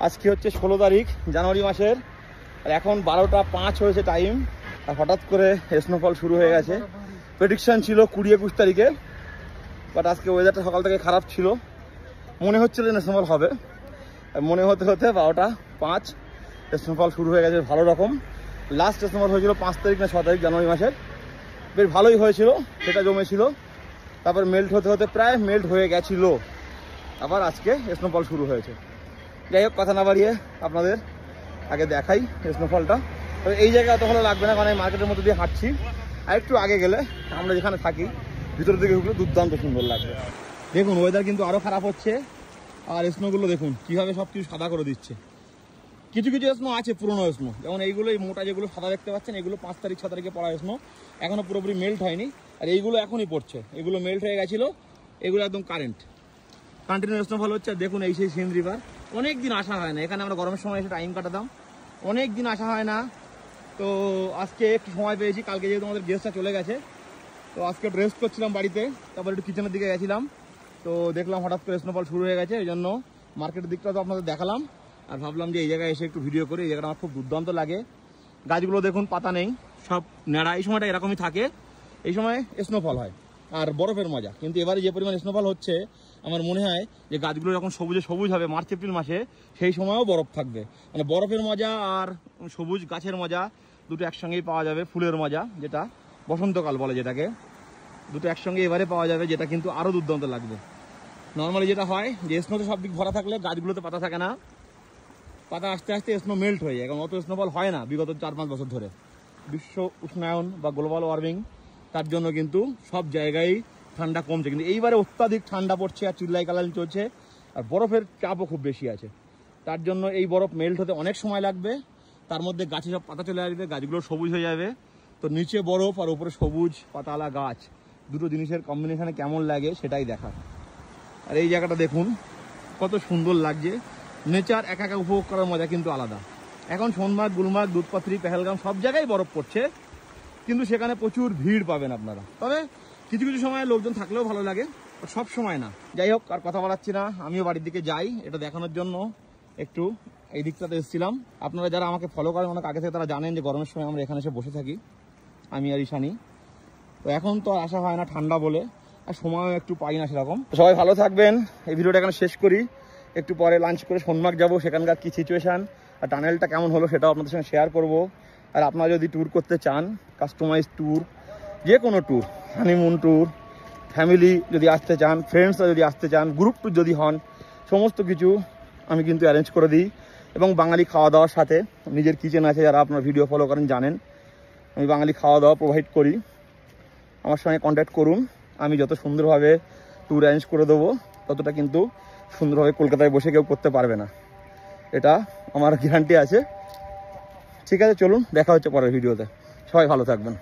আজকে হচ্ছে 16 তারিখ জানুয়ারি মাসের, আর এখন 12টা 5 হয়েছে টাইম। আর হঠাৎ করে স্নোফল শুরু হয়ে গেছে। প্রেডিকশান ছিল 20-21 তারিখে, বাট আজকে ওয়েদারটা সকাল থেকে খারাপ ছিল, মনে হচ্ছিল যে স্নোফল হবে। মনে হতে হতে 12টা 5 স্নোফল শুরু হয়ে গেছে ভালো রকম। লাস্ট স্নোফল হয়েছিল 5 তারিখ না 6 তারিখ জানুয়ারি মাসের, বেশ ভালোই হয়েছিল, সেটা জমেছিল। তারপর মেল্ট হতে হতে প্রায় মেল্ট হয়ে গেছিল, আবার আজকে স্নোফল শুরু হয়েছে। যাই হোক, কথা না বাড়িয়ে আপনাদের আগে দেখাই স্নোফলটা। তবে এই জায়গায় অত ভালো লাগবে না, কারণ আমি মার্কেটের মধ্যে দিয়ে হাঁটছি। আর একটু আগে গেলে, আমরা যেখানে থাকি ভিতরের দিকে ঢুকলে দুর্দান্ত সুন্দর লাগবে। দেখুন ওয়েদার কিন্তু আরও খারাপ হচ্ছে, আর স্নোগুলো দেখুন কীভাবে সব কিছু সাদা করে দিচ্ছে। কিছু কিছু স্নো আছে পুরোনো স্নো, যেমন এইগুলো, এই মোটা যেগুলো সাদা দেখতে পাচ্ছেন, এগুলো 5 তারিখ 6 তারিখে পড়া স্নো, এখনও পুরোপুরি মেল্ট হয়নি। আর এইগুলো এখনই পড়ছে, এগুলো মেল্ট হয়ে গেছিলো, এগুলো একদম কন্টিনিউ স্নোফল হচ্ছে। দেখুন এই সেই সিন্ধ রিভার, অনেক দিন আসা হয় না এখানে, আমরা গরমের সময় এসে টাইম কাটাতাম, অনেক দিন আসা হয় না। তো আজকে একটু সময় পেয়েছি, কালকে যেহেতু আমাদের গেস্টটা চলে গেছে, তো আজকে রেস্ট করছিলাম বাড়িতে, তারপর একটু কিচেনের দিকে গেছিলাম, তো দেখলাম হঠাৎ করে স্নোফল শুরু হয়ে গেছে। এই জন্য মার্কেটের দিকটা তো আপনাদের দেখালাম, আর ভাবলাম যে এই জায়গায় এসে একটু ভিডিও করি। এই জায়গাটা আমার খুব দুর্দান্ত লাগে। গাছগুলো দেখুন পাতা নেই, সব ন্যাড়া, এই সময়টা এরকমই থাকে, এই সময় স্নোফল হয় আর বরফের মজা। কিন্তু এবারে যে পরিমাণ স্নোফল হচ্ছে, আমার মনে হয় যে গাছগুলো যখন সবুজে সবুজ হবে মার্চ এপ্রিল মাসে, সেই সময়ও বরফ থাকবে। মানে বরফের মজা আর সবুজ গাছের মজা দুটো একসঙ্গেই পাওয়া যাবে। ফুলের মজা, যেটা বসন্তকাল বলে যেটাকে, দুটো একসঙ্গে এবারে পাওয়া যাবে, যেটা কিন্তু আরও দুর্দান্ত লাগবে। নর্মালি যেটা হয় যে স্নোতে সব দিক ভরা থাকলে গাছগুলোতে পাতা থাকে না, পাতা আস্তে আস্তে স্নো মেল্ট হয়ে যায়। কারণ অত স্নোফল হয় না বিগত 4-5 বছর ধরে। বিশ্ব উষ্ণায়ন বা গ্লোবাল ওয়ার্মিং, তার জন্য কিন্তু সব জায়গায় ঠান্ডা কমছে, কিন্তু এইবারে অত্যাধিক ঠান্ডা পড়ছে, আর চিল্লাই কালালি চলছে, আর বরফের চাপও খুব বেশি আছে। তার জন্য এই বরফ মেল্ট হতে অনেক সময় লাগবে। তার মধ্যে গাছে সব পাতা চলে আসবে, গাছগুলো সবুজ হয়ে যাবে। তো নিচে বরফ আর উপরে সবুজ পাতাওয়ালা গাছ, দুটো জিনিসের কম্বিনেশনে কেমন লাগে সেটাই দেখা। আর এই জায়গাটা দেখুন কত সুন্দর লাগছে। নেচার একা একা উপভোগ করার মজা কিন্তু আলাদা। এখন সোনমার্গ, গুলমার্গ, দুধপাথরি, পেহেলগাম সব জায়গায় বরফ পড়ছে, কিন্তু সেখানে প্রচুর ভিড় পাবেন আপনারা। তবে কিছু কিছু সময় লোকজন থাকলেও ভালো লাগে, সব সময় না। যাই হোক, আর কথা বলাচ্ছি না, আমিও বাড়ির দিকে যাই। এটা দেখানোর জন্য একটু এই দিকটাতে এসেছিলাম। আপনারা যারা আমাকে ফলো করেন অনেক আগে থেকে, তারা জানেন যে গরমের সময় আমরা এখানে এসে বসে থাকি, আমি আর ঈশানী। তো এখন তো আসা হয় না ঠান্ডা বলে, আর সময়ও একটু পাই না সেরকম। সবাই ভালো থাকবেন। এই ভিডিওটা এখানে শেষ করি। একটু পরে লাঞ্চ করে সোনমার্গ যাবো, সেখানকার কী সিচুয়েশান আর টানেলটা কেমন হলো সেটাও আপনাদের সঙ্গে শেয়ার করব। আর আপনারা যদি ট্যুর করতে চান, কাস্টমাইজ ট্যুর, যে কোনো ট্যুর, হানিমুন ট্যুর, ফ্যামিলি যদি আসতে চান, ফ্রেন্ডসরা যদি আসতে চান, গ্রুপ ট্যুর যদি হন, সমস্ত কিছু আমি কিন্তু অ্যারেঞ্জ করে দিই। এবং বাঙালি খাওয়া দাওয়ার সাথে, নিজের কিচেন আছে, যারা আপনার ভিডিও ফলো করেন জানেন, আমি বাঙালি খাওয়া দাওয়া প্রোভাইড করি। আমার সঙ্গে কন্ট্যাক্ট করুন, আমি যত সুন্দরভাবে ট্যুর অ্যারেঞ্জ করে দেবো, ততটা কিন্তু সুন্দরভাবে কলকাতায় বসে কেউ করতে পারবে না, এটা আমার গ্যারান্টি আছে। ঠিক আছে, চলুন দেখা হচ্ছে পরের ভিডিওতে। সবাই ভালো থাকবেন।